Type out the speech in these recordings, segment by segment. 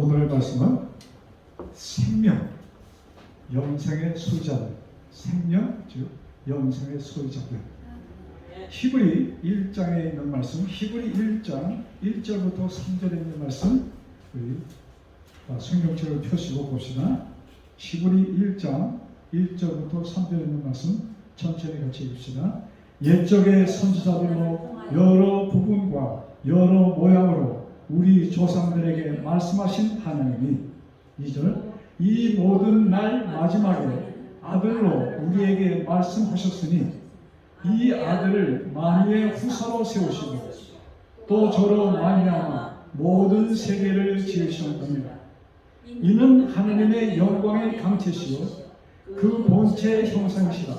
오늘의 말씀은 생명, 영생의 소유자들, 생명, 즉 영생의 소유자들. 히브리 1장에 있는 말씀, 히브리 1장 1절부터 3절에 있는 말씀, 우리 성경책을 펴시고 봅시다. 히브리 1장 1절부터 3절에 있는 말씀 천천히 같이 읽읍시다. 옛적의 선지자들로 여러 부분과 여러 모양으로 우리 조상들에게 말씀하신 하나님이 2절 이 모든 날 마지막에 아들로 우리에게 말씀하셨으니 이 아들을 만유의 후사로 세우시고 또 저로 말미암아 모든 세계를 지으셨습니다. 이는 하나님의 영광의 강체시요 그 본체의 형상이시라.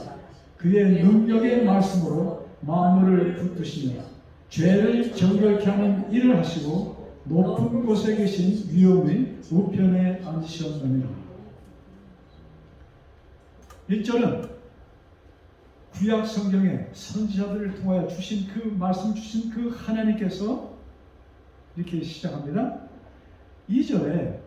그의 능력의 말씀으로 만물을 붙드시며 죄를 정결케 하는 일을 하시고 높은 곳에 계신 위엄의 우편에 앉으셨느니라. 1절은 구약 성경에 선지자들을 통하여 주신 그 말씀 주신 그 하나님께서 이렇게 시작합니다. 2절에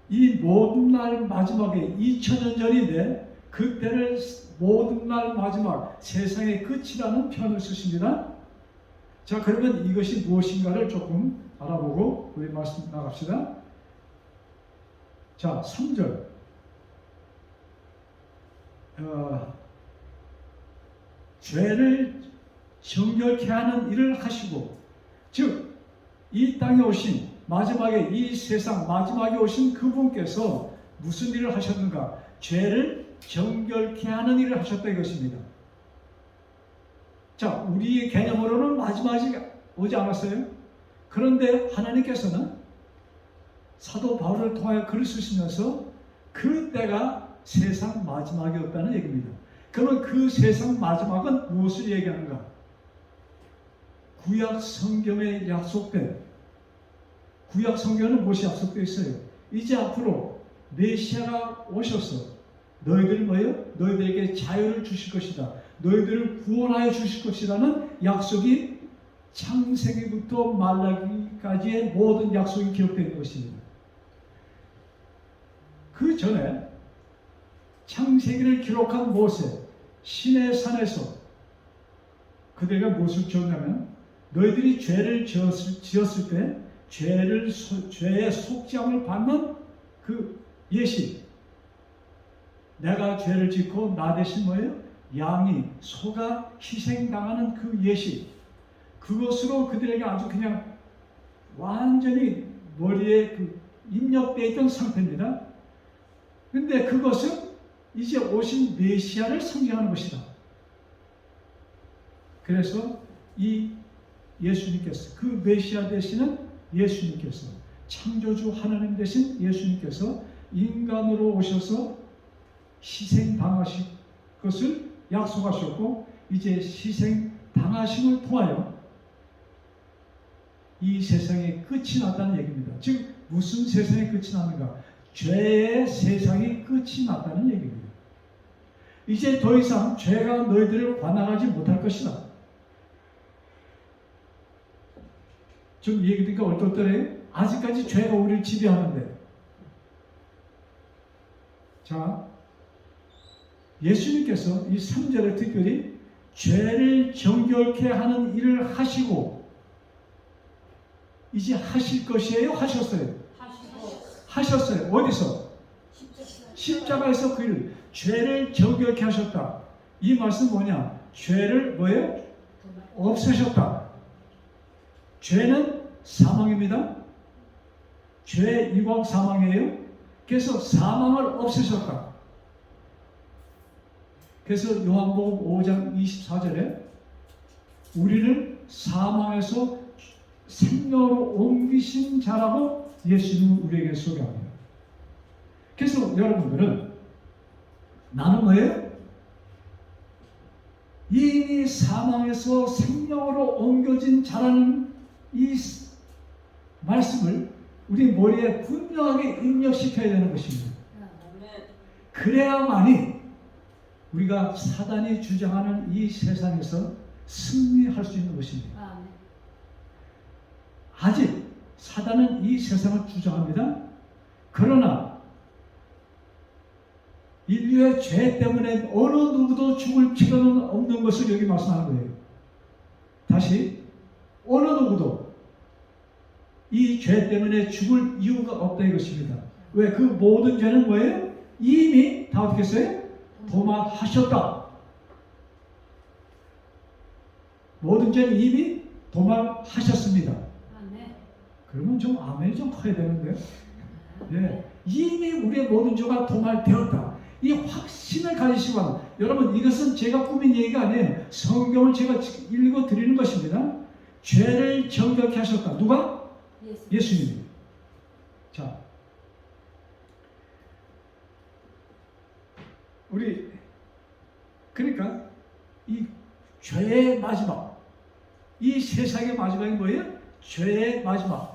이 모든 날 마지막에 2000년 전인데 그때를 모든 날 마지막 세상의 끝이라는 표현을 쓰십니다. 자, 그러면 이것이 무엇인가를 조금 알아보고 우리 말씀 나갑시다. 자, 3절 죄를 정결케 하는 일을 하시고, 즉 이 땅에 오신 마지막에 이 세상 마지막에 오신 그분께서 무슨 일을 하셨는가? 죄를 정결케 하는 일을 하셨다 이것입니다. 자, 우리의 개념으로는 마지막이 오지 않았어요. 그런데 하나님께서는 사도 바울을 통하여 글을 쓰시면서 그 때가 세상 마지막이었다는 얘기입니다. 그러면 그 세상 마지막은 무엇을 얘기하는가? 구약 성경에 약속된, 구약 성경은 무엇이 약속되어 있어요? 이제 앞으로 메시아가 오셔서 너희들 뭐예요? 너희들에게 자유를 주실 것이다. 너희들을 구원하여 주실 것이라는 약속이 창세기부터 말라기까지의 모든 약속이 기록되어 있는 것입니다. 그 전에 창세기를 기록한 모세, 시내 산에서 그들과 무엇을 지었냐면 너희들이 죄를 지었을 때 죄의 속죄함을 받는 그 예시, 내가 죄를 짓고 나 대신 뭐예요? 양이, 소가 희생당하는 그 예시, 그것으로 그들에게 아주 그냥 완전히 머리에 입력되어 있던 상태입니다. 근데 그것은 이제 오신 메시아를 상징하는 것이다. 그래서 이 예수님께서, 그 메시아 되시는 예수님께서, 창조주 하나님 되신 예수님께서 인간으로 오셔서 희생당하실 것을 약속하셨고, 이제 희생당하심을 통하여 이 세상의 끝이 났다는 얘기입니다. 즉 무슨 세상의 끝이 났는가? 죄의 세상이 끝이 났다는 얘기입니다. 이제 더 이상 죄가 너희들을 관할하지 못할 것이다. 좀 얘기 듣니까 어떻더래요? 아직까지 죄가 우리를 지배하는데. 자, 예수님께서 이 3절에 특별히 죄를 정결케 하는 일을 하시고, 이제 하실 것이에요? 하셨어요? 하셨어요. 어디서? 십자가에서 그 일을, 죄를 정결케 하셨다. 이 말씀 뭐냐? 죄를 뭐예요? 없애셨다. 죄는 사망입니다. 죄 이광 사망이에요. 그래서 사망을 없애셨다. 그래서 요한복음 5장 24절에 우리를 사망에서 생명으로 옮기신 자라고 예수님은 우리에게 소개합니다. 그래서 여러분들은 나는 뭐예요? 이미 사망에서 생명으로 옮겨진 자라는 이 말씀을 우리 머리에 분명하게 입력시켜야 되는 것입니다. 그래야만이 우리가 사단이 주장하는 이 세상에서 승리할 수 있는 것입니다. 아직 사단은 이 세상을 주장합니다. 그러나 인류의 죄 때문에 어느 누구도 죽을 필요는 없는 것을 여기 말씀하는 거예요. 다시 어느 누구도 이 죄 때문에 죽을 이유가 없다 이것입니다. 왜? 그 모든 죄는 뭐예요? 이미 다 어떻게 했어요? 도말하셨다. 모든 죄는 이미 도말하셨습니다. 그러면 좀 아멘이 좀 커야 되는데요. 예, 이미 우리의 모든 죄가 도말되었다. 이 확신을 가지시기 바랍니다. 여러분, 이것은 제가 꾸민 얘기가 아니에요. 성경을 제가 읽어 드리는 것입니다. 죄를 정결케 하셨다. 누가? 예수님이. 자, 우리 그러니까 이 죄의 마지막, 이 세상의 마지막이 뭐예요? 죄의 마지막.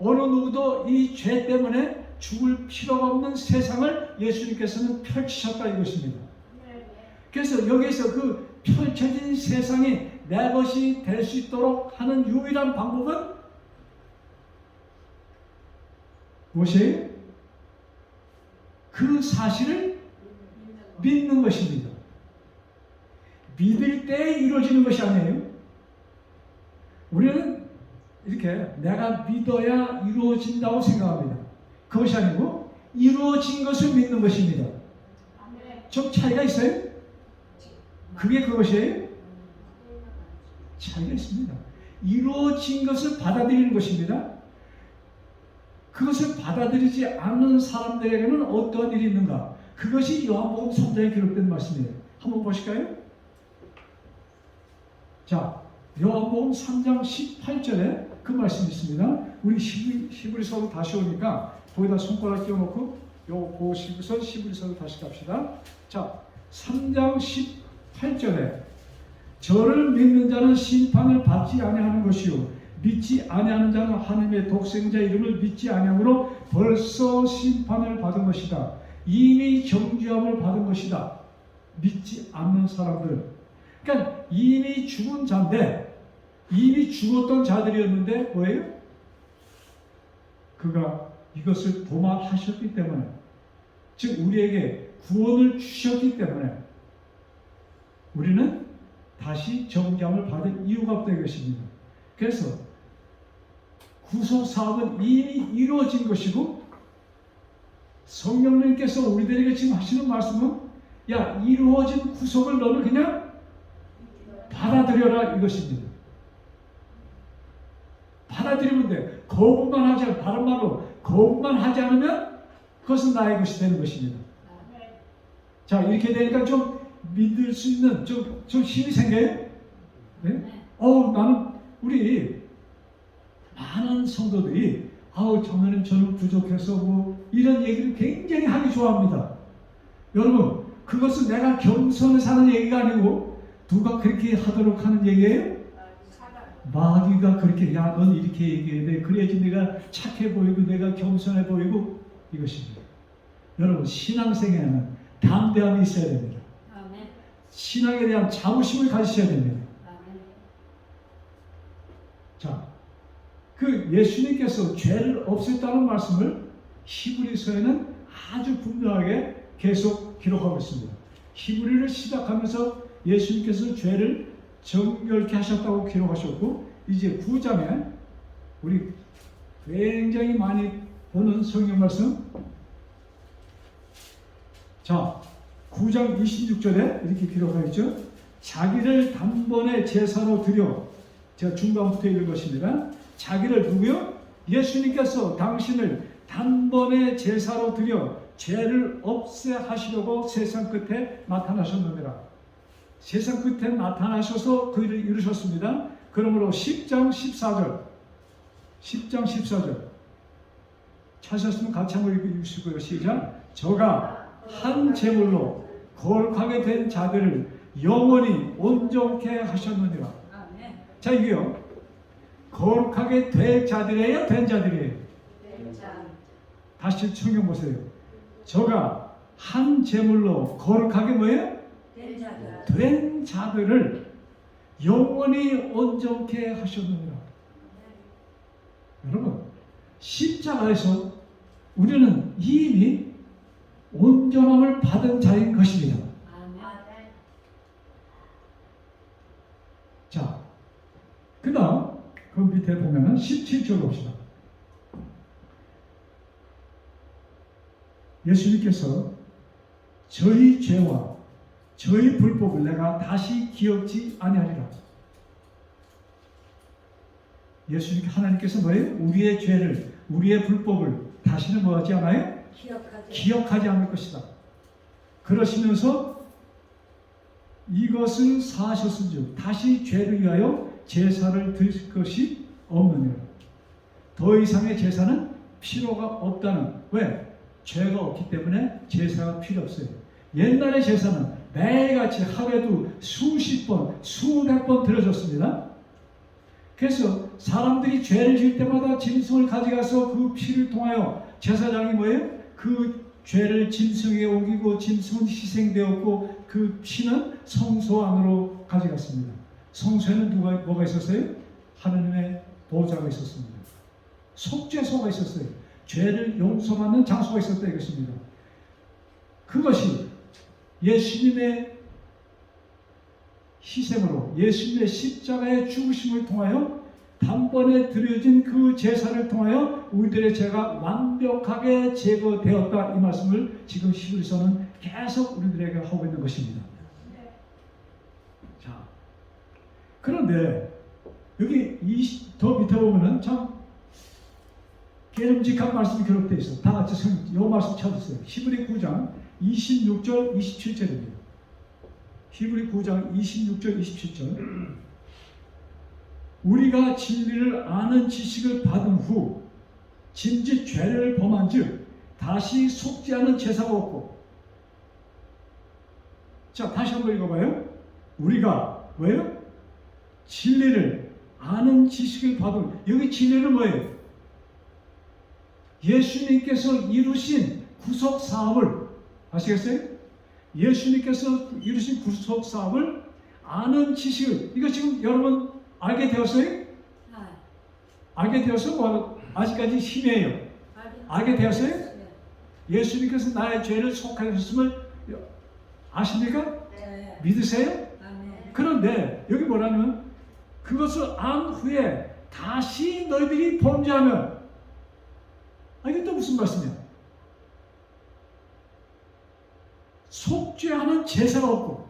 어느 누구도 이 죄 때문에 죽을 필요가 없는 세상을 예수님께서는 펼치셨다 이것입니다. 그래서 여기에서 그 펼쳐진 세상이 내 것이 될 수 있도록 하는 유일한 방법은 무엇이에요? 그 사실을 믿는 것입니다. 믿을 때 이루어지는 것이 아니에요. 우리는 이렇게 내가 믿어야 이루어진다고 생각합니다. 그것이 아니고 이루어진 것을 믿는 것입니다. 좀 차이가 있어요? 그게 그것이에요? 차이가 있습니다. 이루어진 것을 받아들이는 것입니다. 그것을 받아들이지 않는 사람들에게는 어떠한 일이 있는가? 그것이 요한복음 3장에 기록된 말씀이에요. 한번 보실까요? 자, 요한복음 3장 18절에 그 말씀이 있습니다. 우리 히브리서로 다시 오니까 거기다 손가락 끼워놓고 요거 보시고서 히브리서로 다시 갑시다. 자, 3장 18절에 저를 믿는 자는 심판을 받지 아니하는 것이요 믿지 아니하는 자는 하나님의 독생자 이름을 믿지 아니함으로 벌써 심판을 받은 것이다. 이미 정죄함을 받은 것이다. 믿지 않는 사람들. 그러니까 이미 죽은 자인데, 이미 죽었던 자들이었는데 뭐예요? 그가 이것을 도말하셨기 때문에, 즉 우리에게 구원을 주셨기 때문에 우리는 다시 정죄함을 받을 이유가 없다 이것입니다. 그래서 구속 사업은 이미 이루어진 것이고, 성령님께서 우리들에게 지금 하시는 말씀은 야, 이루어진 구속을 너는 그냥 받아들여라 이것입니다. 받아들이면 돼. 거부만 하지 않으면, 다른 말로 거부만 하지 않으면 그것은 나의 것이 되는 것입니다. 자, 이렇게 되니까 좀 믿을 수 있는 좀 힘이 생겨요. 네? 나는 우리 많은 성도들이 장로님 저는 부족해서 뭐 이런 얘기를 굉장히 하기 좋아합니다. 여러분, 그것은 내가 겸손해서 하는 얘기가 아니고 누가 그렇게 하도록 하는 얘기예요? 마귀가 그렇게, 야, 넌 이렇게 얘기해야 돼. 그래야지 내가 착해 보이고 내가 겸손해 보이고, 이것입니다. 여러분, 신앙생에는 담대함이 있어야 됩니다. 신앙에 대한 자부심을 가지셔야 됩니다. 자, 그 예수님께서 죄를 없앴다는 말씀을 히브리서에는 아주 분명하게 계속 기록하고 있습니다. 히브리를 시작하면서 예수님께서 죄를 정결케 하셨다고 기록하셨고, 이제 9장에 우리 굉장히 많이 보는 성경 말씀, 자 9장 26절에 이렇게 기록하여 있죠. 자기를 단번에 제사로 드려, 제가 중간부터 읽은 것입니다. 자기를 누구요? 예수님께서 당신을 단번에 제사로 드려 죄를 없애하시려고 세상 끝에 나타나셨느니라. 세상 끝에 나타나셔서 그 일을 이루셨습니다. 그러므로 10장 14절 찾으셨으면 같이 한번 읽으시고요. 시작. 저가 한 제물로 거룩하게 된 자들을 영원히 온전케 하셨느니라. 자, 이게요, 거룩하게 될 자들이에요? 된 자들이에요? 다시 성경 보세요. 저가 한 제물로 거룩하게 뭐예요? 된 자들을 영원히 온전케 하셨느니라. 십자가에서 우리는 이미 온전함을 받은 자인 것입니다. 자, 그 다음 그 밑에 보면은 17절 봅시다. 예수님께서 저희 죄와 저희 불법을 내가 다시 기억지 아니하리라. 예수님 하나님께서 뭐예요? 우리의 죄를, 우리의 불법을 다시는 뭐하지 않아요? 기억하지 않을 것이다. 그러시면서 이것을 사하셨은즉 다시 죄를 위하여 제사를 드릴 것이 없느니라. 더 이상의 제사는 필요가 없다는. 왜? 죄가 없기 때문에 제사가 필요 없어요. 옛날의 제사는 매일같이 하루에도 수십 번, 수백 번 드려졌습니다. 그래서 사람들이 죄를 지을 때마다 짐승을 가져가서 그 피를 통하여 제사장이 뭐예요? 그 죄를 짐승에 옮기고 짐승은 희생되었고 그 피는 성소 안으로 가져갔습니다. 성소에는 뭐가 있었어요? 하나님의 보좌가 있었습니다. 속죄소가 있었어요. 죄를 용서받는 장소가 있었다 이것입니다. 그것이 예수님의 희생으로, 예수님의 십자가의 죽으심을 통하여 단번에 드려진 그 제사를 통하여 우리들의 죄가 완벽하게 제거되었다, 이 말씀을 지금 히브리서는 계속 우리들에게 하고 있는 것입니다. 자, 그런데 여기 더 밑에 보면은 참 깨름직한 말씀이 기록되어 있어요. 다 같이 이 말씀 찾으세요. 히브리 9장 26절 27절입니다. 히브리 9장 26절 27절. 우리가 진리를 아는 지식을 받은 후 짐짓 죄를 범한 즉 다시 속지 않은 제사가 없고. 자, 다시 한번 읽어봐요. 우리가 왜요? 진리를 아는 지식을 받은. 여기 진리는 뭐예요? 예수님께서 이루신 구속 사업을, 아시겠어요? 예수님께서 이루신 구속 사업을 아는 지식을, 이거 지금 여러분 알게 되었어요? 알게 되어서 아직까지 희미해요. 알게 되었어요? 예수님께서 나의 죄를 속하셨음을 아십니까? 네. 믿으세요? 아멘. 그런데 여기 뭐라면 그것을 안 후에 다시 너희들이 범죄하면, 이게 또 무슨 말씀이야? 속죄하는 제사가 없고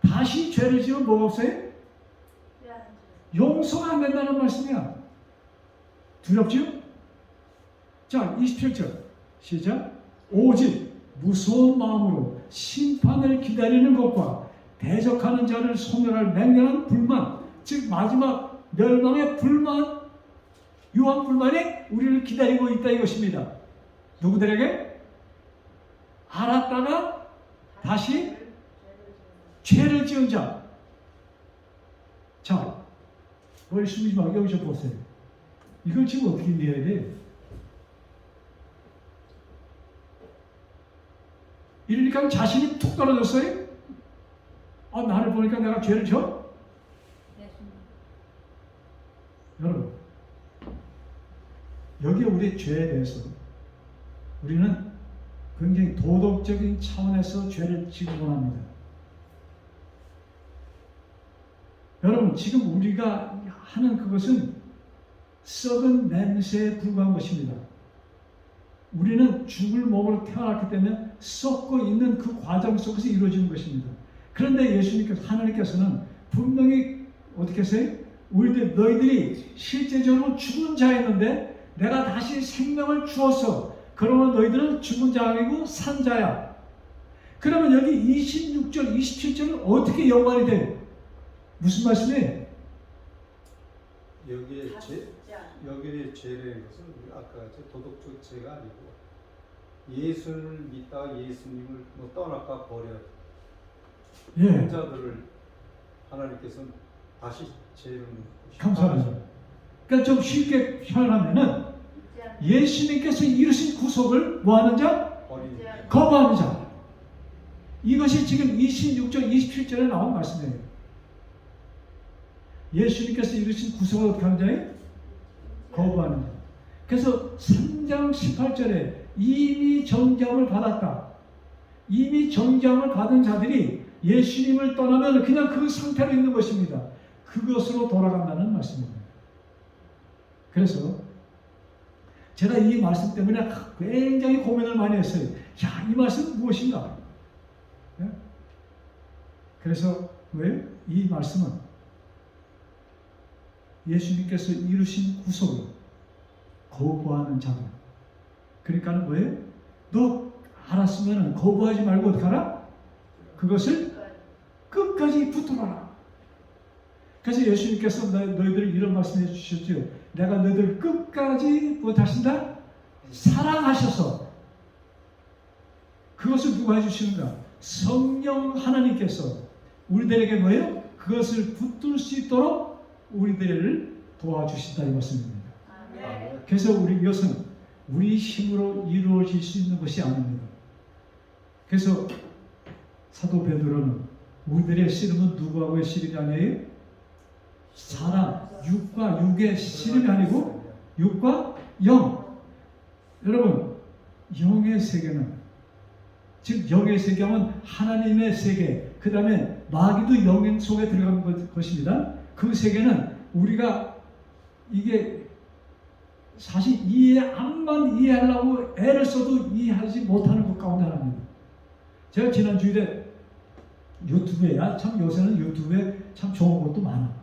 다시 죄를 지으면 뭐가 없어요? 용서가 안 된다는 말씀이야. 두렵죠? 자, 27절 시작. 오직 무서운 마음으로 심판을 기다리는 것과 대적하는 자를 소멸할 맹렬한 불만, 즉 마지막 멸망의 불만, 유한 불만이 우리를 기다리고 있다 이것입니다. 누구들에게? 알았다가 다시 죄를 지은 자. 자, 머리 숙이지 말고 여기서 보세요. 이걸 지금 어떻게 이해해야 돼? 이러니까 자신이 툭 떨어졌어요? 나를 보니까 내가 죄를 져? 여러분, 여기에 우리의 죄에 대해서 우리는 굉장히 도덕적인 차원에서 죄를 지고 합니다. 여러분, 지금 우리가 하는 그것은 썩은 냄새에 불과한 것입니다. 우리는 죽을 몸으로 태어났기 때문에 썩고 있는 그 과정 속에서 이루어지는 것입니다. 그런데 예수님께서, 하나님께서는 분명히 어떻게 하세요? 너희들이 실제적으로 죽은 자였는데 내가 다시 생명을 주었어. 그러면 너희들은 죽은 자 아니고 산 자야. 그러면 여기 26절, 27절은 어떻게 연관이 돼요? 무슨 말씀이에요? 여기에 죄라는 것은 아까 도덕적 죄가 아니고 예수를 믿다가 예수님을 떠나가 버려 그 자들을 하나님께서는 다시 죄를 감사합니다. 그러니까 좀 쉽게 표현하면은 예수님께서 이루신 구속을 뭐하는 자? 거부하는 자. 이것이 지금 26절, 27절에 나온 말씀이에요. 예수님께서 이루신 구속을 어떻게 하는 자예요? 거부하는 자. 그래서 3장 18절에 이미 정죄함을 받았다. 이미 정죄함을 받은 자들이 예수님을 떠나면 그냥 그 상태로 있는 것입니다. 그것으로 돌아간다는 말씀입니다. 그래서 제가 이 말씀 때문에 굉장히 고민을 많이 했어요. 야, 이 말씀은 무엇인가? 네? 그래서 왜? 이 말씀은 예수님께서 이루신 구속을 거부하는 자들. 그러니까 뭐예요? 너 알았으면 거부하지 말고 어떻게 하라? 그것을 끝까지 붙들어라. 그래서 예수님께서 너희들 이런 말씀해 주셨죠. 내가 너희들 끝까지 못하신다? 사랑하셔서. 그것을 누가 해주시는가? 성령 하나님께서 우리들에게 뭐예요? 그것을 붙들 수 있도록 우리들을 도와주신다 이 말씀입니다. 그래서 이것은 우리 힘으로 이루어질 수 있는 것이 아닙니다. 그래서 사도 베드로는 우리들의 씨름은 누구하고의 씨름이 아니에요? 사람, 육과 육의 씨름이 아니고 육과 영. 여러분, 영의 세계는, 즉 영의 세계는 하나님의 세계, 그 다음에 마귀도 영 속에 들어간 것입니다. 그 세계는 우리가 이게 사실 암만 이해하려고 애를 써도 이해하지 못하는 것 가운데 하나입니다. 제가 지난 주일에 유튜브에, 참 요새는 유튜브에 참 좋은 것도 많아.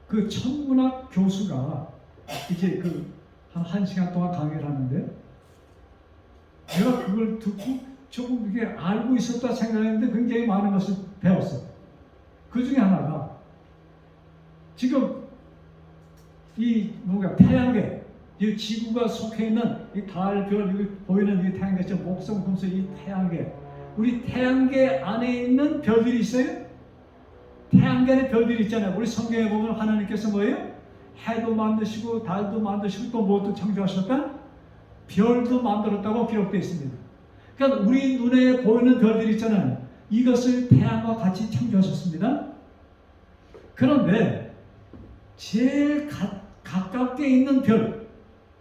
그 천문학 교수가 이제 한 시간 동안 강의를 하는데, 내가 그걸 듣고 조금 이게 알고 있었다 생각했는데 굉장히 많은 것을 배웠어. 그 중에 하나가 지금 이 뭔가 태양계, 이 지구가 속해 있는 이 달, 별, 여기 보이는 이 태양계, 목성, 금수 이 태양계, 우리 태양계 안에 있는 별들이 있어요? 태양계 안에 별들이 있잖아요. 우리 성경에 보면 하나님께서 뭐예요? 해도 만드시고 달도 만드시고 또 무엇도 창조하셨다? 별도 만들었다고 기록되어 있습니다. 그러니까 우리 눈에 보이는 별들이 있잖아요. 이것을 태양과 같이 창조하셨습니다. 그런데 제일 가깝게 있는 별,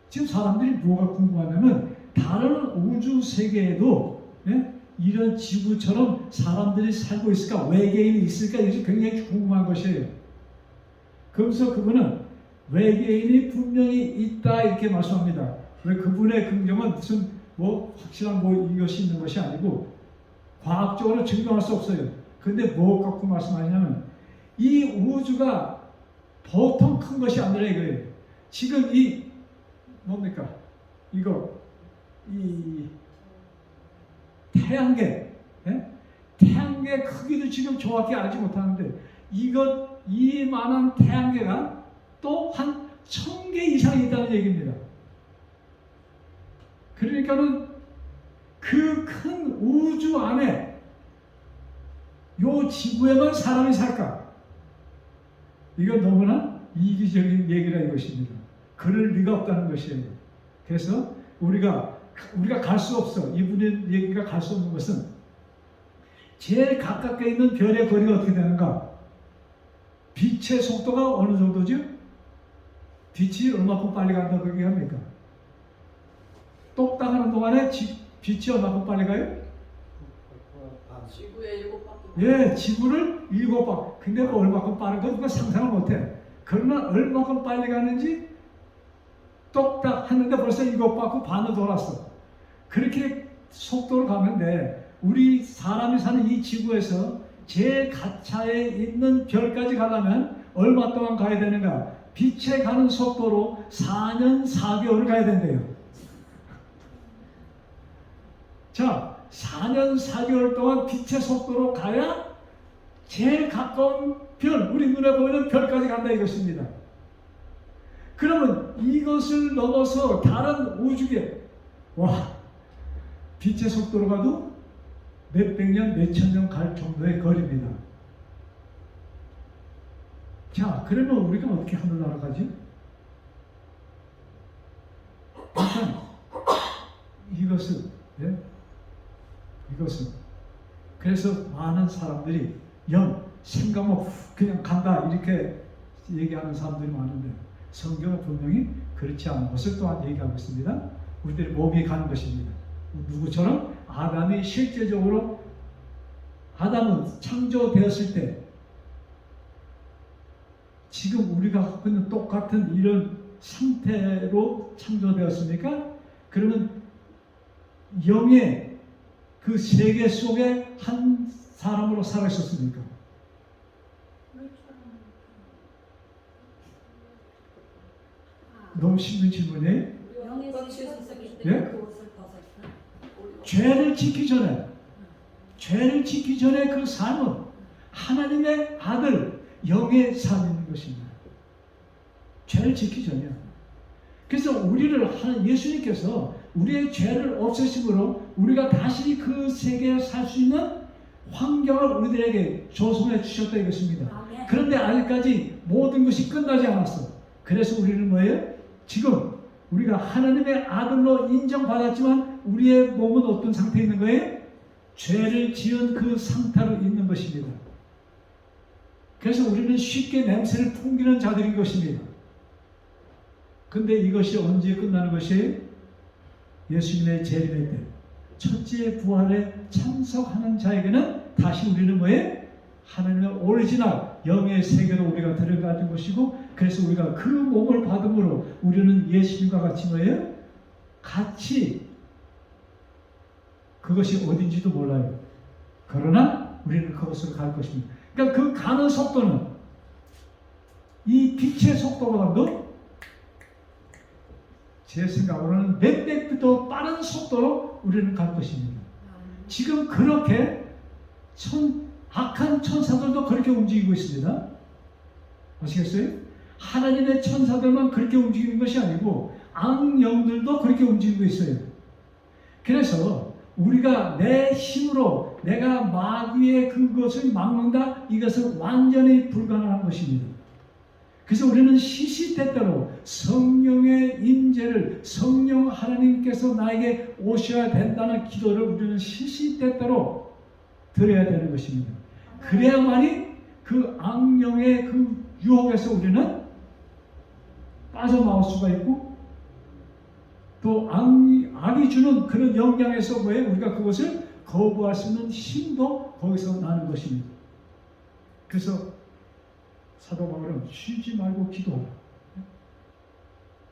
지금 사람들이 뭐가 궁금하냐면 다른 우주 세계에도 이런 지구처럼 사람들이 살고 있을까, 외계인이 있을까, 이것이 굉장히 궁금한 것이에요. 그래서 그분은 외계인이 분명히 있다 이렇게 말씀합니다. 왜 그분의 긍정은 무슨 확실한 이것이 있는 것이 아니고 과학적으로 증명할 수 없어요. 근데 뭐 갖고 말씀하시냐면 이 우주가 보통 큰 것이 아니라 이거예요. 지금 이 뭡니까? 이 태양계, 태양계 크기도 지금 정확히 알지 못하는데 이만한 태양계가 또 한 1000개 이상이 있다는 얘기입니다. 그러니까는 그 큰 우주 안에 요 지구에만 사람이 살까? 이건 너무나 이기적인 얘기라 이것입니다. 그럴 리가 없다는 것이에요. 그래서 우리가 갈 수 없어. 이분의 얘기가 갈 수 없는 것은 제일 가깝게 있는 별의 거리가 어떻게 되는가? 빛의 속도가 어느 정도죠? 빛이 얼마큼 빨리 간다고 얘기합니까? 똑딱하는 동안에 빛이 얼마큼 빨리 가요? 지구에 7바퀴. 예, 지구를 7바퀴. 근데 얼마큼 빠른 건 누가 상상을 못해. 그러나 얼마큼 빨리 가는지 똑딱 하는데 벌써 7바퀴 반을 돌았어. 그렇게 속도로 가는데 우리 사람이 사는 이 지구에서 제일 가차에 있는 별까지 가려면 얼마 동안 가야 되는가? 빛에 가는 속도로 4년 4개월을 가야 된대요. 자, 4년 4개월 동안 빛의 속도로 가야 제일 가까운 별, 우리 눈에 보이는 별까지 간다 이것입니다. 그러면 이것을 넘어서 다른 우주계, 빛의 속도로 가도 몇백 년, 몇천 년 갈 정도의 거리입니다. 자, 그러면 우리가 어떻게 하늘 날아가지? 일단 이것은 그래서 많은 사람들이 생각 없이 그냥 간다 이렇게 얘기하는 사람들이 많은데 성경은 분명히 그렇지 않은 것을 또한 얘기하고 있습니다. 우리들의 몸이 가는 것입니다. 누구처럼? 아담이 실제적으로 아담은 창조되었을 때 지금 우리가 갖고 있는 똑같은 이런 상태로 창조되었습니까? 그러면 영의 그 세계 속에 한 사람으로 살아 있었습니까? 너무 쉬운 질문이에요. 예? 죄를 짓기 전에 그 삶은 하나님의 아들 영의 삶인 것입니다. 죄를 짓기 전이야. 그래서 우리를 예수님께서 우리의 죄를 없애심으로 우리가 다시 그 세계에 살 수 있는 환경을 우리들에게 조성해 주셨다 이것입니다. 그런데 아직까지 모든 것이 끝나지 않았어. 그래서 우리는 뭐예요? 지금 우리가 하나님의 아들로 인정받았지만 우리의 몸은 어떤 상태에 있는 거예요? 죄를 지은 그 상태로 있는 것입니다. 그래서 우리는 쉽게 냄새를 풍기는 자들인 것입니다. 근데 이것이 언제 끝나는 것이에요? 예수님의 재림의 때 첫째 부활에 참석하는 자에게는 다시 우리는 뭐예요? 하나님의 오리지널 영의 세계로 우리가 들어가는 것이고, 그래서 우리가 그 몸을 받음으로 우리는 예수님과 같이 뭐예요? 같이 그것이 어딘지도 몰라요. 그러나 우리는 그것으로 갈 것입니다. 그러니까 그 가는 속도는 이 빛의 속도보다도 제 생각으로는 몇 배 더 빠른 속도로 우리는 갈 것입니다. 지금 그렇게 악한 천사들도 그렇게 움직이고 있습니다. 아시겠어요? 하나님의 천사들만 그렇게 움직이는 것이 아니고 악령들도 그렇게 움직이고 있어요. 그래서 우리가 내 힘으로 내가 마귀의 그것을 막는다, 이것은 완전히 불가능한 것입니다. 그래서 우리는 시시때때로 성령의 임재를, 성령 하나님께서 나에게 오셔야 된다는 기도를 우리는 시시때때로 드려야 되는 것입니다. 그래야만이 그 악령의 그 유혹에서 우리는 빠져나올 수가 있고, 또 악이 주는 그런 영향에서 우리가 그것을 거부할 수 있는 힘도 거기서 나는 것입니다. 그래서 사도 바울은 쉬지 말고 기도하라.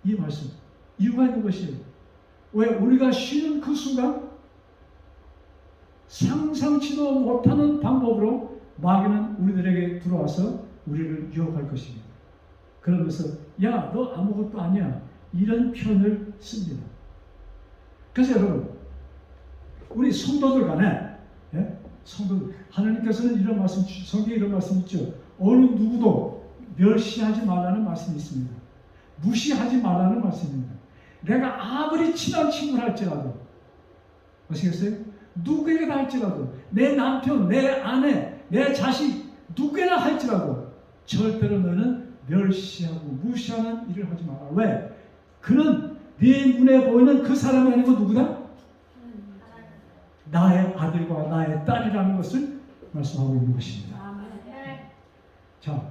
이 말씀, 이유가 있는 것이에요. 왜? 우리가 쉬는 그 순간 상상치도 못하는 방법으로 마귀는 우리들에게 들어와서 우리를 유혹할 것입니다. 그러면서 야, 너 아무것도 아니야, 이런 표현을 씁니다. 그래서 여러분, 우리 성도들 간에 성도, 하나님께서는 이런 말씀, 성경에 이런 말씀 있죠. 어느 누구도 멸시하지 말라는 말씀이 있습니다. 무시하지 말라는 말씀입니다. 내가 아무리 친한 친구를 할지라도, 아시겠어요? 누구에게나 할지라도, 내 남편, 내 아내, 내 자식, 누구에나 할지라도 절대로 너는 멸시하고 무시하는 일을 하지 마라. 왜? 그는 네 눈에 보이는 그 사람이 아니고 누구다? 나의 아들과 나의 딸이라는 것을 말씀하고 있는 것입니다. 자,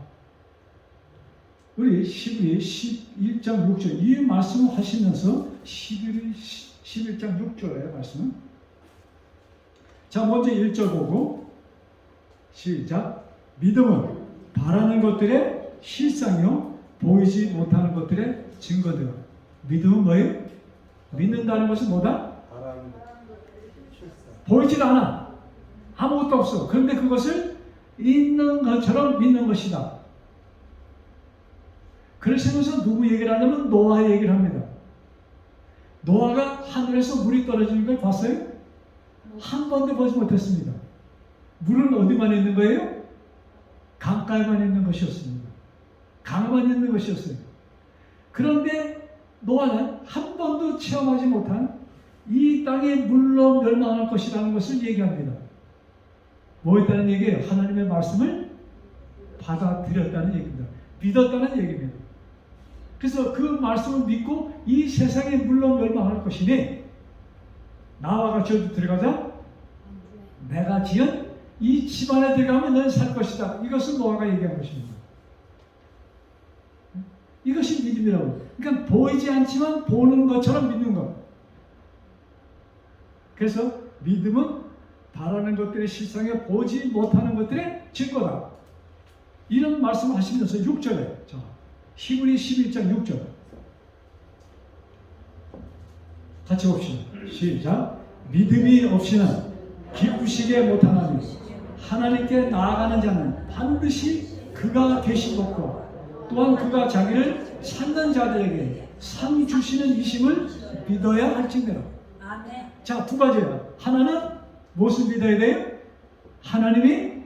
우리 11장 6절 이 말씀을 하시면서 11장 6절의 말씀은, 자, 먼저 1절 보고 시작. 믿음은 바라는 것들의 실상이요 보이지 못하는 것들의 증거되어. 믿음은 뭐예요? 믿는다는 것은 뭐다? 보이질 않아. 아무것도 없어. 그런데 그것을 있는 것처럼 믿는 것이다. 그러시면서 누구 얘기를 하냐면 노아 얘기를 합니다. 노아가 하늘에서 물이 떨어지는 걸 봤어요? 한 번도 보지 못했습니다. 물은 어디만 있는 거예요? 강가에만 있는 것이었습니다. 강에만 있는 것이었어요. 그런데 노아는 한 번도 체험하지 못한 이 땅이 물로 멸망할 것이라는 것을 얘기합니다. 뭐였다는 얘기예요? 하나님의 말씀을 받아들였다는 얘기입니다. 믿었다는 얘기입니다. 그래서 그 말씀을 믿고 이 세상이 물로 멸망할 것이니 나와 같이 어디 들어가자? 내가 지은 이 집안에 들어가면 넌 살 것이다. 이것을 노아가 얘기한 것입니다. 이것이 믿음이라고. 그러니까 보이지 않지만 보는 것처럼 믿는 것. 그래서 믿음은 바라는 것들의 실상에 보지 못하는 것들의 증거다. 이런 말씀을 하시면서 6절에 자, 히브리 11장 6절 같이 봅시다. 시작. 믿음이 없이는 기쁘시게 못하나니 하나님께 나아가는 자는 반드시 그가 계신 것과 또한 그가 자기를 찾는 자들에게 상 주시는 이심을 믿어야 할지니라. 아멘. 자, 두 가지야. 하나는 무엇을 믿어야 돼요? 하나님이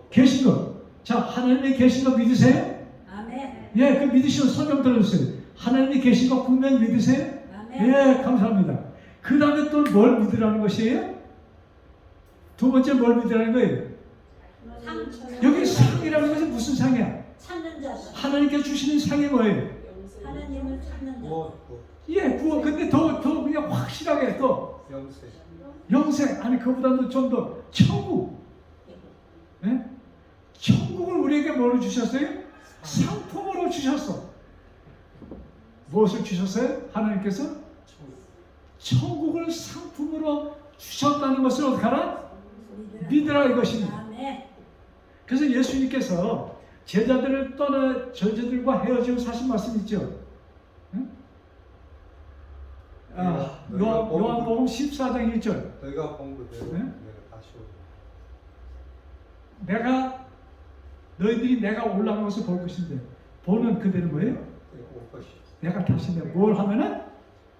계신 것. 자, 하나님이 계신 거 믿으세요? 아멘. 예, 그 믿으시면 설명 들어주세요. 하나님이 계신 거 분명히 믿으세요? 아멘. 예, 감사합니다. 그 다음에 또 뭘 믿으라는 것이에요? 두 번째 뭘 믿으라는 거예요? 상. 여기 상이라는 것은 무슨 상이야? 찾는 자. 하나님께 주시는 상이 뭐예요? 하나님을 찾는 자. 예, 구원. 근데 더 그냥 확실하게 더 영생. 영생. 아니, 그보다도 좀 더 천국. 예? 천국을 우리에게 뭐로 주셨어요? 상품으로 주셨어. 무엇을 주셨어요? 하나님께서 천국을 상품으로 주셨다는 것을 어떻게 하라? 믿으라 이것입니다. 아멘. 그래서 예수님께서 제자들을 떠나 저자들과 헤어지고 사신 말씀 있죠? 응? 요한복음 14장 1절. 너희가 본 그대로 네? 내가 다시 오리라. 너희들이 내가 올라가는 것을 볼 것인데 보는 그대로 뭐예요? 올 것이. 내가 다시 뭘 하면은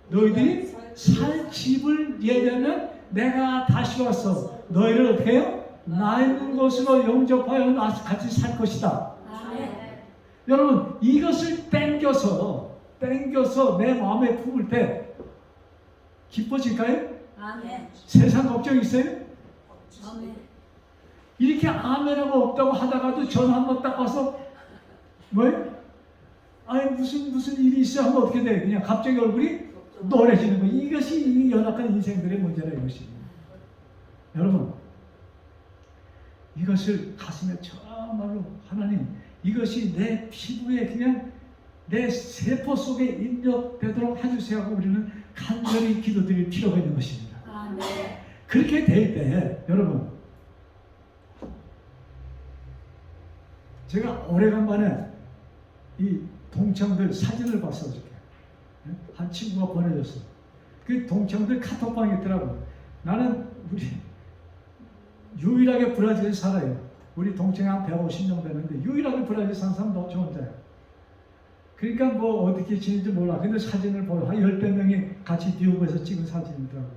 너희들이 살 집을 예배하면 내가 다시 와서 너희를 어떻게 해요? 나 있는 곳으로 영접하여 같이 살 것이다. 아멘. 여러분, 이것을 땡겨서 내 마음에 품을 때 기뻐질까요? 아멘. 세상 걱정 있어요? 아멘. 이렇게 아멘하고 없다고 하다가도 전화 한번 딱 와서 뭐예요? 아니 무슨 일이 있어 하면 어떻게 돼? 그냥 갑자기 얼굴이 노래지는 거예요. 이것이 이 연약한 인생들의 문제라 이것이. 여러분, 이것을 가슴에 정말로 하나님, 이것이 내 피부에 그냥 내 세포 속에 입력되도록 해주세요 하고 우리는 간절히 기도드릴 필요가 있는 것입니다. 아멘. 그렇게 될 때 여러분, 제가 오래간만에 이 동창들 사진을 봤어. 어저께 한 친구가 보내줬어. 그 동창들 카톡방에 있더라고. 나는 우리 유일하게 브라질에 살아요. 우리 동창이 한 150명 되는데 유일하게 브라질 사는 사람 저 혼자야. 그러니까 뭐 어떻게 지는지 몰라. 근데 사진을 보여. 한 10대 명이 같이 뉴욕에서 찍은 사진이더라고.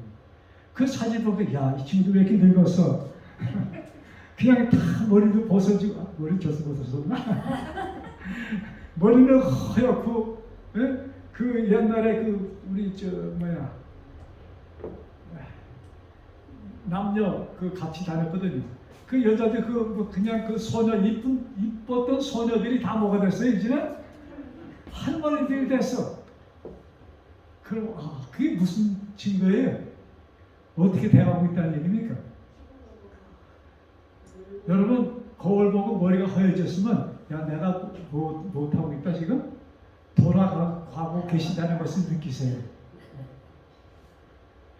그 사진 보고 야, 이 친구들 왜 이렇게 늙었어? 그냥 다 머리도 벗어지고, 머리 젖어 벗었었나? 머리는 허옇고, 예? 그 옛날에 그 우리 남녀 그 같이 다녔거든요. 그 여자들 그냥 그 소녀 이뻤던 소녀들이 다 뭐가 됐어요? 이제는 할머니들이 됐어. 그럼 그게 무슨 증거예요? 어떻게 대하고 있다는 얘기입니까? 여러분, 거울 보고 머리가 허해졌으면 야, 내가 못하고 있다 지금? 돌아가고 계신다는 것을 느끼세요.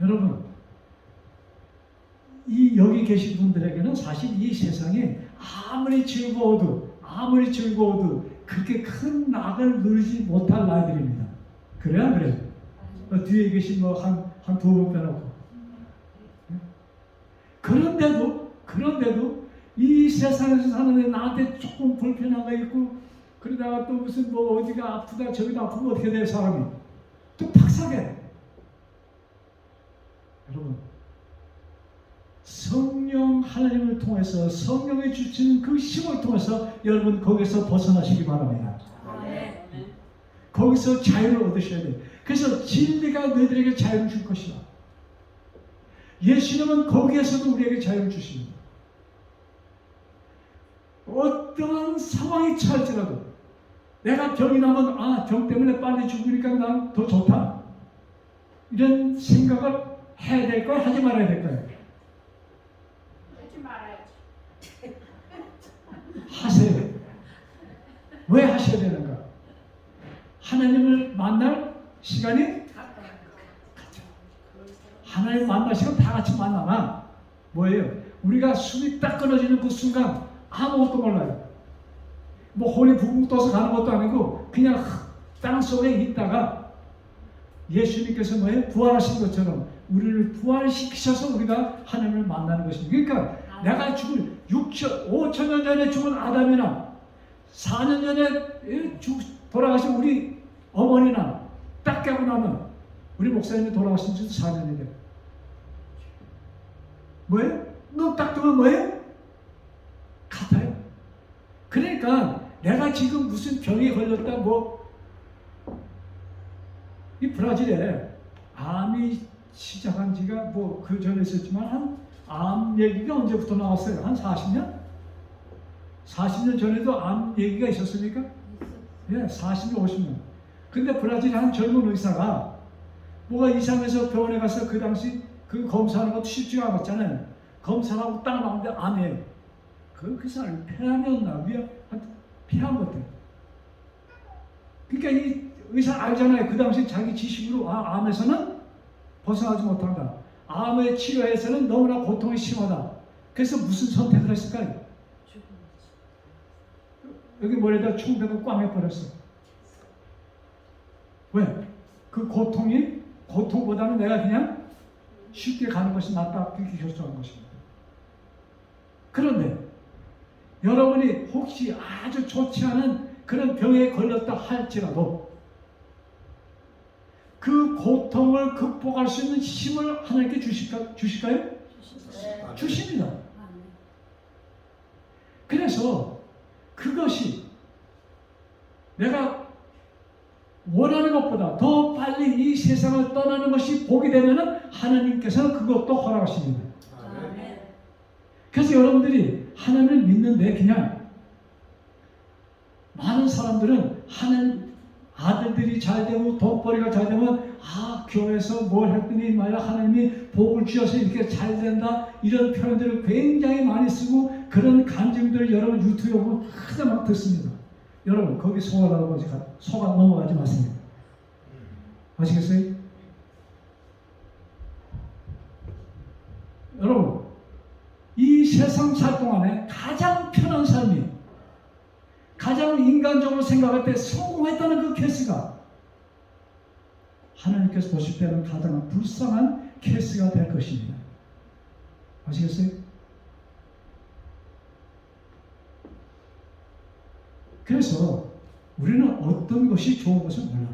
여러분, 여기 계신 분들에게는 사실 이 세상이 아무리 즐거워도 그렇게 큰 낙을 누리지 못할 나이들입니다. 그래요, 안 그래요? 뒤에 계신 한 두 분 빼놓고. 그런데도 이 세상에서 사는데 나한테 조금 불편한 거 있고, 그러다가 또 무슨 어디가 아프다 저기가 아프면 어떻게 돼 사람이? 또 팍사게. 여러분, 성령 하나님을 통해서 성령이 주시는 그 힘을 통해서 여러분 거기서 벗어나시기 바랍니다. 아멘. 거기서 자유를 얻으셔야 돼요. 그래서 진리가 너희들에게 자유를 줄 것이다. 예수님은 거기에서도 우리에게 자유를 주십니다. 어떠한 상황이 처할지라도 내가 병이 나면 병 때문에 빨리 죽으니까 난 더 좋다. 이런 생각을 해야 될까요? 하지 말아야 될까요? 하지 말아야지. 하세요. 왜 하셔야 되는가? 하나님을 만날 시간이 하나님 만날 시간 다 같이 만나나 뭐예요? 우리가 숨이 딱 끊어지는 그 순간 아무것도 몰라요. 뭐 혼이 붕붕 떠서 가는 것도 아니고 그냥 땅 속에 있다가 예수님께서 뭐예요? 부활하신 것처럼 우리를 부활시키셔서 우리가 하나님을 만나는 것입니다. 그러니까 내가 죽을 5,000년 전에 죽은 아담이나 4년 전에 돌아가신 우리 어머니나 딱 깨고 나면 우리 목사님이 돌아가신 지도 4년이 돼요. 뭐예요? 눈 딱 뜨면 뭐예요? 같아요. 그러니까 내가 지금 무슨 병에 걸렸다 이 브라질에 암이 시작한 지가 그 전에 있었지만 암 얘기가 언제부터 나왔어요? 한 40년? 40년 전에도 암 얘기가 있었습니까? 예, 40년, 50년. 근데 브라질의 한 젊은 의사가 뭐가 이상해서 병원에 가서 그 당시 그 검사하는 것도 쉽지가 않았잖아요. 검사하고 딱 나오는데 암이에요. 그 사람이 폐암이었나? 폐암 같아요. 그러니까 이 의사 알잖아요. 그 당시 자기 지식으로 암에서는 벗어나지 못한다. 암의 치료에서는 너무나 고통이 심하다. 그래서 무슨 선택을 했을까요? 여기 머리에다 총 대고 꽝 해버렸어. 왜? 그 고통보다는 내가 그냥 쉽게 가는 것이 낫다. 그렇게 결정한 것입니다. 그런데 여러분이 혹시 아주 좋지 않은 그런 병에 걸렸다 할지라도 그 고통을 극복할 수 있는 힘을 하나님께 주실까요? 네. 주십니다. 그래서 그것이 내가 원하는 것보다 더 빨리 이 세상을 떠나는 것이 복이 되면 하나님께서는 그것도 허락하십니다. 그래서 여러분들이 하나님을 믿는데 그냥 많은 사람들은 하나님 아들들이 잘 되고 돈벌이가 잘 되면 교회에서 뭘 했더니 만약 하나님이 복을 주셔서 이렇게 잘 된다 이런 표현들을 굉장히 많이 쓰고 그런 간증들을 여러분 유튜브에 보면 하나만 듣습니다. 여러분 거기 속아 넘어가지 마세요. 아시겠어요? 여러분 이 세상 살 동안에 가장 편한 삶이 가장 인간적으로 생각할 때 성공했다는 그 케이스가 하나님께서 보실 때는 가장 불쌍한 케이스가 될 것입니다. 아시겠어요? 그래서 우리는 어떤 것이 좋은 것을 몰라.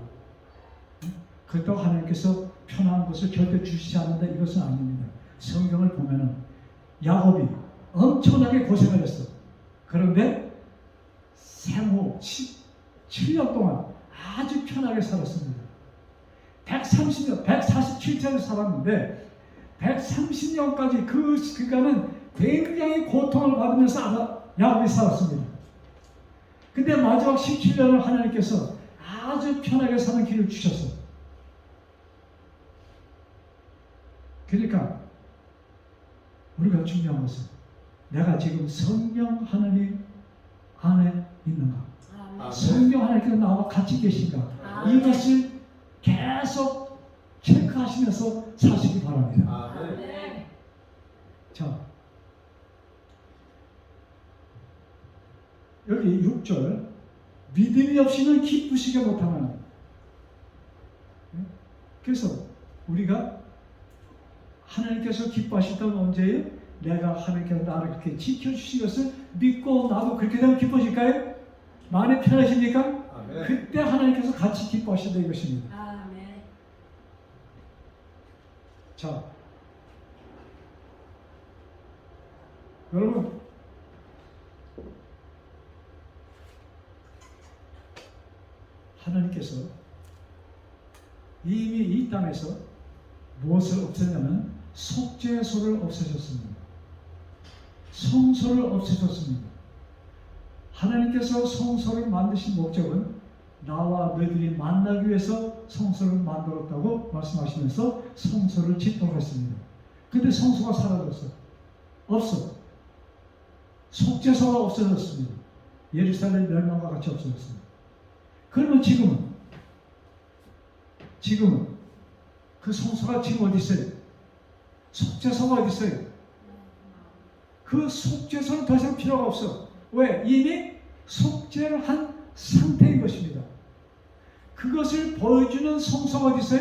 그렇다고 하나님께서 편한 것을 절대 주시지 않는다 이것은 아닙니다. 성경을 보면은 야곱이 엄청나게 고생을 했어. 그런데 생후 7년 동안 아주 편하게 살았습니다. 130년, 147세를 살았는데 130년까지 그간은 굉장히 고통을 받으면서 야곱이 살았습니다. 근데 마지막 17년을 하나님께서 아주 편하게 사는 길을 주셨어. 그러니까 우리가 중요한 것은 내가 지금 성령 하나님 안에 있는가? 성령 하나님께서 나와 같이 계신가? 이것을 계속 체크하시면서 사시기 바랍니다. 자, 여기 6절 믿음이 없이는 기쁘시게 못하는. 그래서 우리가 하나님께서 기뻐하실 때는 언제예요? 내가 하나님께서 나를 그렇게 지켜주신 것을 믿고 나도 그렇게 되면 기뻐질까요? 마음이 편하십니까? 아멘. 그때 하나님께서 같이 기뻐하신다 이것입니다. 아멘. 자, 여러분 하나님께서 이미 이 땅에서 무엇을 없애냐면 속죄소를 없애셨습니다. 성소를 없애셨습니다. 하나님께서 성소를 만드신 목적은 나와 너희들이 만나기 위해서 성소를 만들었다고 말씀하시면서 성소를 짓도록 했습니다. 근데 성소가 사라졌어. 없어. 속죄소가 없어졌습니다. 예루살렘 멸망과 같이 없어졌습니다. 그러면 지금은 지금은 그 성소가 지금 어디 있어요? 속죄소가 어디 있어요? 그 속죄소는 더 이상 필요가 없어. 왜? 이미 속죄를 한 상태인 것입니다. 그것을 보여주는 성소가 어디 있어요?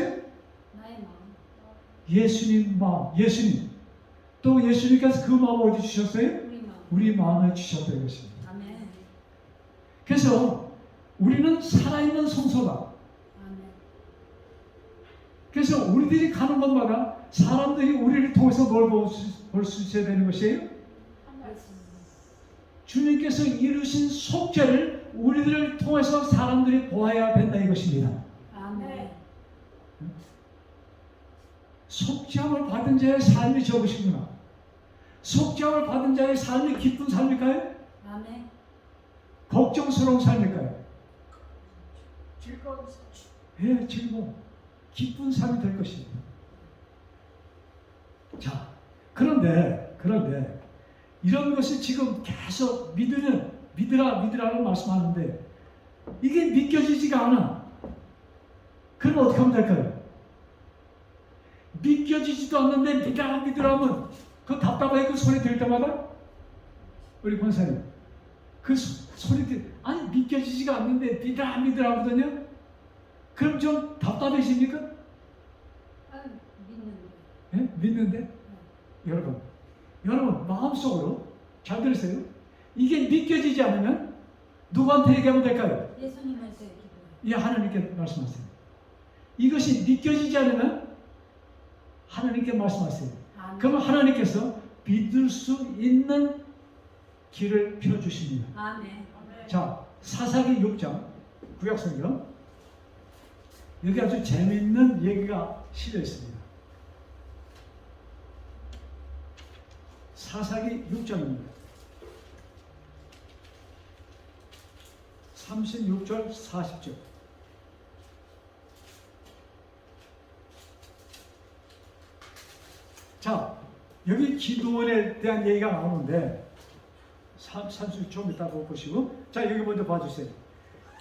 나의 마음. 예수님 마음, 예수님. 또 예수님께서 그 마음을 어디 주셨어요? 우리 마음. 우리 마음에 주셨다는 것입니다. 아멘. 그래서 우리는 살아있는 성소다. 아멘. 그래서 우리들이 가는 곳마다 사람들이 우리를 통해서 뭘 볼 수 있어야 되는 것이에요? 주님께서 이루신 속죄를 우리들을 통해서 사람들이 보아야 된다 이것입니다. 아멘. 속죄함을 받은 자의 삶이 적으시구나. 속죄함을 받은 자의 삶이 기쁜 삶일까요? 아멘. 걱정스러운 삶일까요? 즐거운 삶. 예, 즐거운 기쁜 삶이 될 것입니다. 자, 그런데 이런 것이 지금 계속 믿으라는 말씀하는데 이게 믿겨지지가 않아. 그럼 어떻게 하면 될까요? 믿겨지지도 않는데 믿으라면 그 답답하게 그 소리 들을 때마다 우리 권사님 그 소리 아니 믿겨지지가 않는데 믿으라 하거든요. 그럼 좀 답답해집니까? 믿는데. 예? 믿는데? 여러분 마음속으로 잘 들으세요. 이게 믿겨지지 않으면 누구한테 얘기하면 될까요? 예수님한테 기도해. 예, 하나님께 말씀하세요. 이것이 믿겨지지 않으면 하나님께 말씀하세요. 아멘. 그러면 하나님께서 믿을 수 있는 길을 펴주십니다. 아멘. 자, 사사기 6장 구약성경 여기 아주 재미있는 얘기가 실려 있습니다. 사사기 6장입니다. 36절 40절. 자, 여기 기도원에 대한 얘기가 나오는데 30초 이따 보시고, 자 여기 먼저 봐주세요.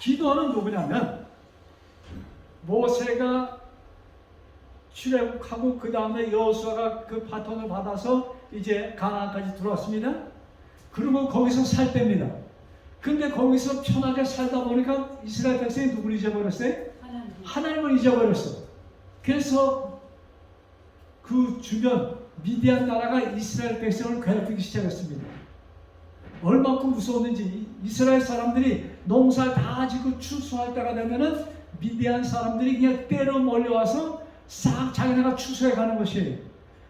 기도원은 누구냐면 모세가 출애굽하고 그 다음에 여호수아가 그 바톤을 받아서 이제 가나안까지 들어왔습니다. 그리고 거기서 살 때입니다. 근데 거기서 편하게 살다 보니까 이스라엘 백성이 누구를 잊어버렸어요? 하나님을 잊어버렸어. 그래서 그 주변 미디안 나라가 이스라엘 백성을 괴롭히기 시작했습니다. 얼마큼 무서웠는지 이스라엘 사람들이 농사를 다 짓고 추수할 때가 되면은 미디안 사람들이 그냥 때려 몰려와서 싹 자기네가 추수해 가는 것이에요.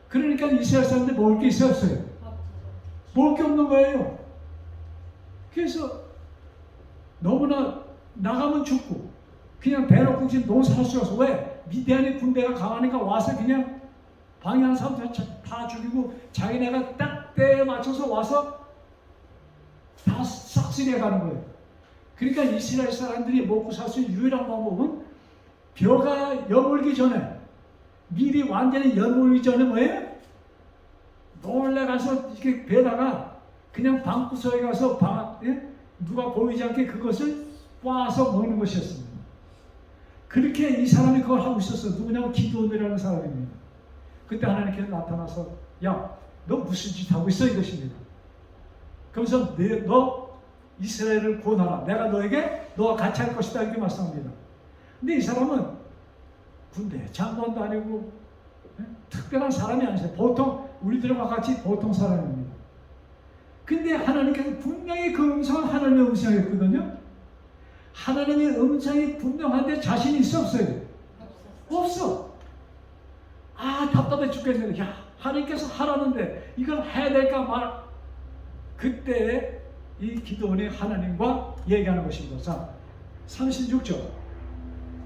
그러니까 이스라엘 사람들이 먹을 게 있었어요. 먹을 게 없는 거예요. 그래서 너무나 나가면 죽고 그냥 배놓고 지금 농사할 수 없어. 왜? 미디안의 군대가 강하니까 와서 그냥 방해하는 사람들 다 죽이고 자기네가 딱 때에 맞춰서 와서 다 싹쓸이해 가는 거예요. 그러니까 이스라엘 사람들이 먹고 살 수 있는 유일한 방법은 벼가 여물기 전에 미리 완전히 여물기 전에 뭐예요? 몰래 가서 이렇게 배다가 그냥 방구석에 가서 누가 보이지 않게 그것을 꽈서 먹는 것이었습니다. 그렇게 이 사람이 그걸 하고 있었어요. 누구냐면 기드온이라는 사람입니다. 그때 하나님께서 나타나서 야, 너 무슨 짓 하고 있어? 이것입니다. 그러면서 너 이스라엘을 구원하라. 내가 너에게 너와 같이 할 것이다. 이렇게 말씀합니다. 근데 이 사람은 군대 장관도 아니고 특별한 사람이 아니세요. 보통 우리들과 같이 보통 사람입니다. 근데 하나님께서 분명히 그 음성은 하나님의 음성이었거든요. 하나님의 음성이 분명한데 자신이 있어 없어요? 없어. 아, 답답해 죽겠네. 야, 하나님께서 하라는데 이걸 해야 될까 말. 그때 이 기도원이 하나님과 얘기하는 것입니다. 자, 36절.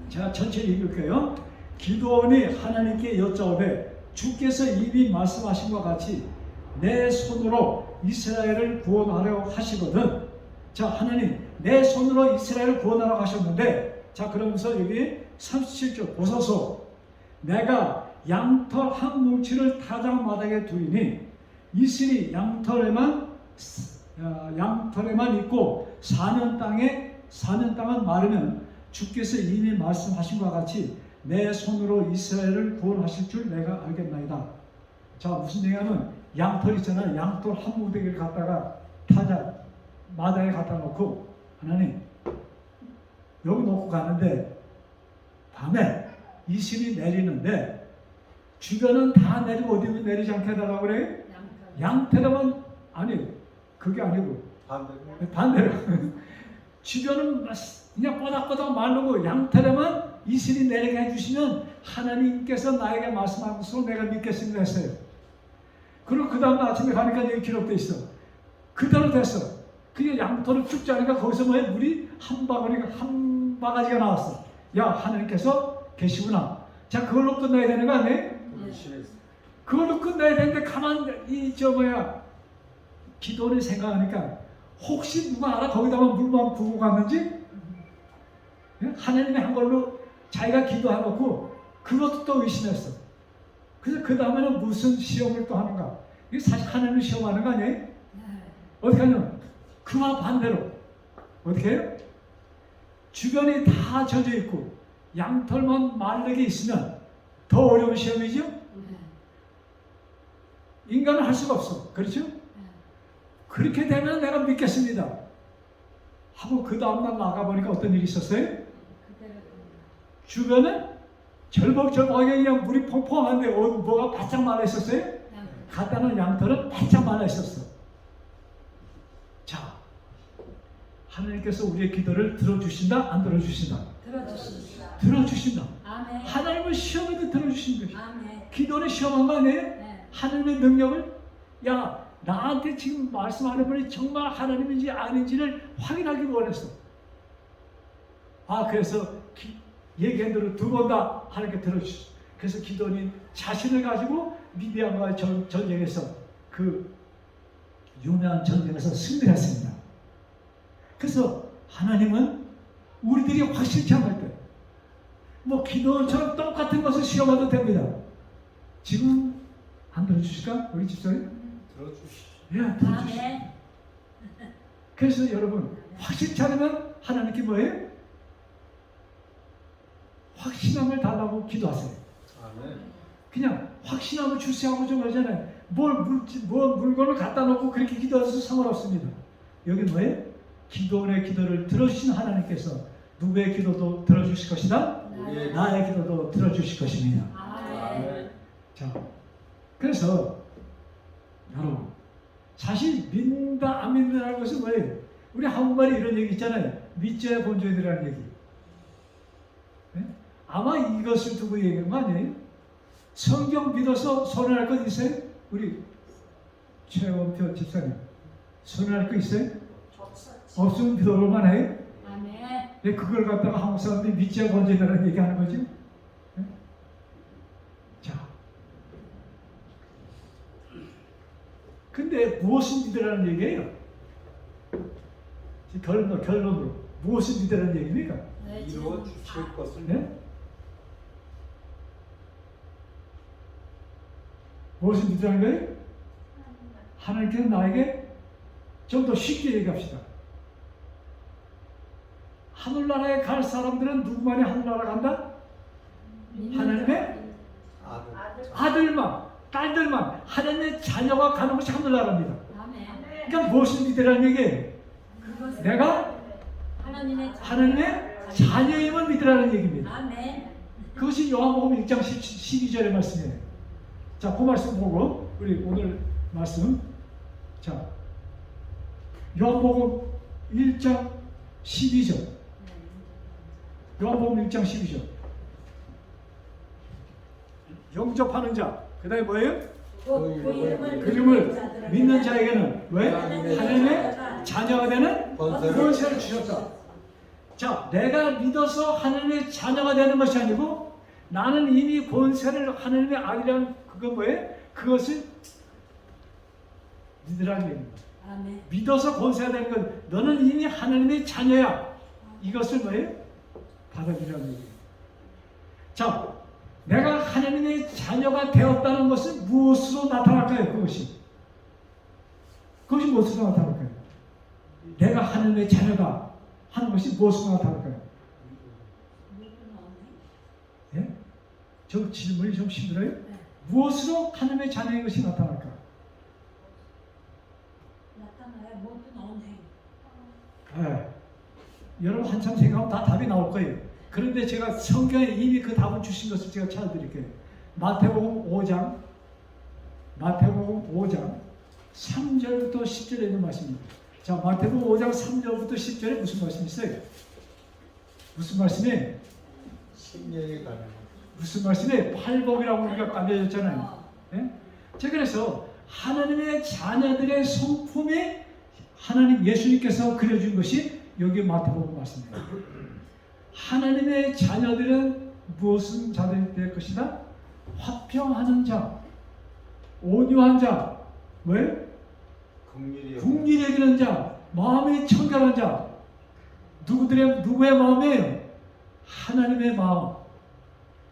제가 전체를 읽을게요. 기도원이 하나님께 여짜오되 주께서 이미 말씀하신 것 같이 내 손으로 이스라엘을 구원하려 하시거든. 자, 하나님 내 손으로 이스라엘을 구원하려 하셨는데, 자 그러면서 여기 37절 보소서. 내가 양털 한 뭉치를 타작마당에 두리니 이슬이 양털에만 있고 사는 땅은 마르면 주께서 이미 말씀하신 것 같이 내 손으로 이스라엘을 구원하실 줄 내가 알겠나이다. 자, 무슨 얘기냐면 양털 있잖아요. 양털 한 무더기를 갖다가 타자 마다에 갖다 놓고 하나님 여기 놓고 가는데 밤에 이슬이 내리는데 주변은 다 내리고 어디는 내리지 않게 해달라고 그래? 양털에만 아니 그게 아니고 반대로 주변은 그냥 꼬닥꼬닥 마르고 양털에만 이슬이 내리게 해주시면 하나님께서 나에게 말씀한 것으로 내가 믿겠습니다 했어요. 그리고 그 다음 아침에 가니까 여기 기록돼 있어. 그대로 됐어. 그게 양털을 쭉 짜니까 거기서 뭐야? 물이 한 바가지가 나왔어. 야, 하나님께서 계시구나. 자, 그걸로 끝나야 되는 거 아니에요? 그걸로 끝나야 되는데 가만 기도를 생각하니까 혹시 누가 알아? 거기다가 물만 부고 갔는지? 하나님이 한 걸로 자기가 기도해놓고 그것도 또 의심했어. 그래서 그 다음에는 무슨 시험을 또 하는가? 이게 사실 하나님을 시험하는 거 아니에요? 어떻게 하냐면 그와 반대로 어떻게 해요? 주변이 다 젖어 있고 양털만 마르게 있으면 더 어려운 시험이죠? 인간은 할 수가 없어. 그렇죠? 그렇게 되면 내가 믿겠습니다 하고 그 다음날 나가보니까 어떤 일이 있었어요? 주변에 절벅절벅하게 그냥 물이 펑펑한데 뭐가 바짝 말라 있었어요? 갖다 놓은 양털은 바짝 말라 있었어. 자, 하나님께서 우리의 기도를 들어주신다? 안 들어주신다? 들어주신다. 들어주신다. 아멘. 하나님은 시험에도 들어주신 것이죠. 아멘. 기도는 시험한 거 아니에요? 네. 하나님의 능력을 야 나한테 지금 말씀하는 분이 정말 하나님인지 아닌지를 확인하기 원했어. 그래서 얘기한 대로 두 번 다 하나님께 들어주시죠. 그래서 기도는 자신을 가지고 미디안과의 전쟁에서 그 유명한 전쟁에서 승리했습니다. 그래서 하나님은 우리들이 확실치 않을 때 뭐 기도처럼 똑같은 것을 시험해도 됩니다. 지금 안 들어주실까? 우리 집사님? 들어주시죠. 예, 들어주시죠. 아멘. 그래서 여러분 확실치 않으면 하나님께 뭐예요? 확신함을 달라고 기도하세요. 아멘. 그냥 확신함을 주세요 하고 좀 하잖아요. 뭘 물건을 갖다 놓고 그렇게 기도해서 상관없습니다. 여기 뭐예요? 기도원의 기도를 들어주신 하나님께서 누구의 기도도 들어주실 것이다. 나의 기도도 들어주실 것입니다. 아멘. 자, 그래서 여러분 사실 믿는다 안 믿는다는 것은 뭐예요? 우리 한국말에 이런 얘기 있잖아요. 믿져야 본줘야 되라는 얘기. 네? 아마 이것을 두고 얘기한 거 아니에요? 성경 믿어서 손해할 것 있어요? 우리 최원표 집사님 손해할 거 있어요? 없으면 믿어볼만 해요? 아멘. 왜 그걸 갖다가 한국 사람들이 믿져야 본줘야 되라는 얘기하는 거죠? 네? 자, 근데 무엇을 믿으라는 얘기예요? 결론으로 무엇을 믿으라는 얘기입니까? 이루어 주실 것을 네? 무엇을 믿으라는 거예요? 하나님께서 나에게 좀 더 쉽게 얘기합시다. 하늘나라에 갈 사람들은 누구만이 하늘나라 간다? 하나님의 아들만, 딸들만, 하나님의 자녀가 가는 것이 하늘나라입니다. 아멘. 그러니까 무엇을 믿으라는 얘기예요? 내가 하나님의 자녀임을 믿으라는 얘기입니다. 아멘. 그것이 요한복음 1장 12절의 말씀이에요. 자, 그 말씀 보고 우리 오늘 말씀, 자, 요한복음 1장 12절. 요한복음 1장 12절. 영접하는 자, 그 다음에 뭐예요? 그 이름을 믿는 자에게는 왜? 하나님의 자녀가 되는 권세를 주셨다. 자, 내가 믿어서 하나님의 자녀가 되는 것이 아니고 나는 이미 권세를 하나님의 아들이라는 그건 뭐예요? 그것을 믿으라는 얘기입니다. 아멘. 믿어서 권세가 되는 건 너는 이미 하나님의 자녀야. 이것을 뭐예요? 받아들이라는 얘기예요. 자, 내가 하나님의 자녀가 되었다는 것은 무엇으로 나타날까요? 그것이 무엇으로 나타날까요? 내가 하나님의 자녀다 하는 것이 무엇으로 나타날까요? 예? 저 질문이 좀 힘들어요? 무엇으로 하나님의 자녀인 것이 나타날까? 나타나야 모든 언행. 네. 여러분 한참 생각하면 다 답이 나올 거예요. 그런데 제가 성경에 이미 그 답을 주신 것을 제가 찾아드릴게요. 마태복음 5장 3절부터 10절에 있는 말씀입니다. 자, 마태복음 5장 3절부터 10절에 무슨 말씀이 있어요? 무슨 말씀이에요? 심령에 관한 무슨 말씀이에요? 팔복이라고 우리가 알려졌잖아요. 예? 자, 그래서 하나님의 자녀들의 성품이 하나님 예수님께서 그려준 것이 여기 마태복음 말씀입니다. 하나님의 자녀들은 무엇은 자들이 될 것이다? 화평하는 자, 온유한 자, 왜? 국리를 여기는 자, 마음이 청결한 자. 누구의 마음이에요? 하나님의 마음.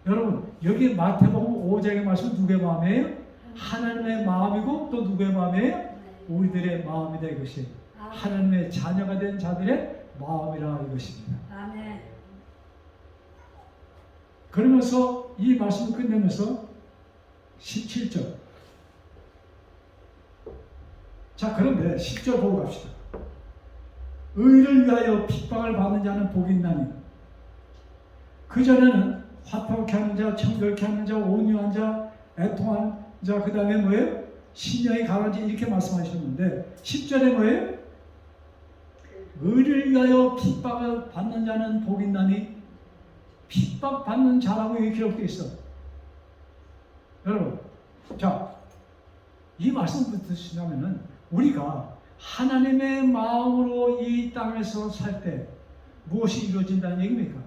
여러분, 여기 마태복음 5장의 말씀은 누구의 마음이에요? 하나님의 마음이고 또 누구의 마음이에요? 우리들의 마음이다 이것이. 하나님의 자녀가 된 자들의 마음이라 이것입니다. 아멘. 그러면서 이 말씀을 끝내면서 17절. 자, 그런데 10절 보고 갑시다. 의를 위하여 핍박을 받는 자는 복이 있나니 그전에는 화평케 하는 자, 청결케 하는 자, 온유한 자, 애통한 자, 그 다음에 뭐예요? 신령이 강한 자 이렇게 말씀하셨는데 10절에 뭐예요? 의를 위하여 핍박을 받는 자는 복이 있나니 핍박받는 자라고 여기 기록되어 있어. 여러분, 자, 이 말씀 듣으시냐면은 우리가 하나님의 마음으로 이 땅에서 살 때 무엇이 이루어진다는 얘기입니까?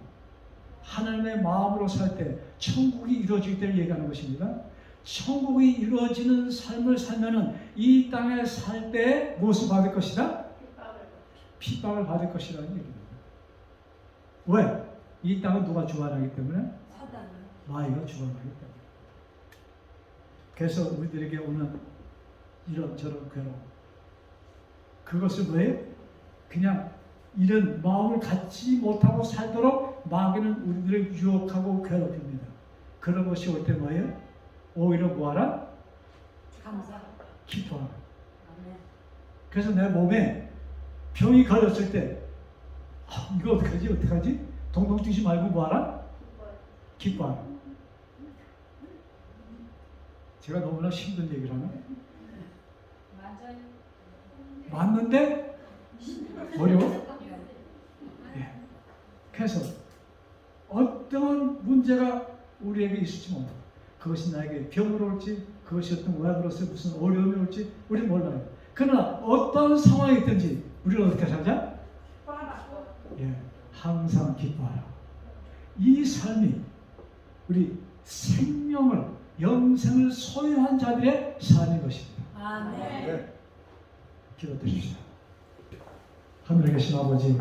하나님의 마음으로 살 때 천국이 이루어질 때를 얘기하는 것입니다. 천국이 이루어지는 삶을 살면은 이 땅에 살 때 무엇을 받을 것이다? 핍박을 받을 것이라는 얘기입니다. 왜? 이 땅은 누가 주관하기 때문에? 사단. 마귀가 주관하기 때문에. 그래서 우리들에게 오는 이런저런 괴로움. 그것을 뭐예요? 그냥 이런 마음을 갖지 못하고 살도록 마귀는 우리들을 유혹하고 괴롭힙니다. 그런 것이 올 때 뭐예요? 오히려 뭐하라? 감사. 기뻐하라. 아멘. 그래서 내 몸에 병이 걸렸을 때 이거 어떡하지? 동동 뛰지 말고 뭐하라? 기뻐하라. 제가 너무나 힘든 얘기를 하나? 맞아요. 맞는데 어려워? 예. 그래서 어떤 문제가 우리에게 있을지 몰라. 그것이 나에게 병으로 올지, 그것이 어떤 모양으로서 무슨 어려움이 올지 우리는 몰라요. 그러나 어떤 상황이 있든지 우리는 어떻게 살자? 예, 항상 기뻐하라. 이 삶이 우리 생명을, 영생을 소유한 자들의 삶인 것입니다. 아멘. 기도드립시다. 하늘에 계신 아버지,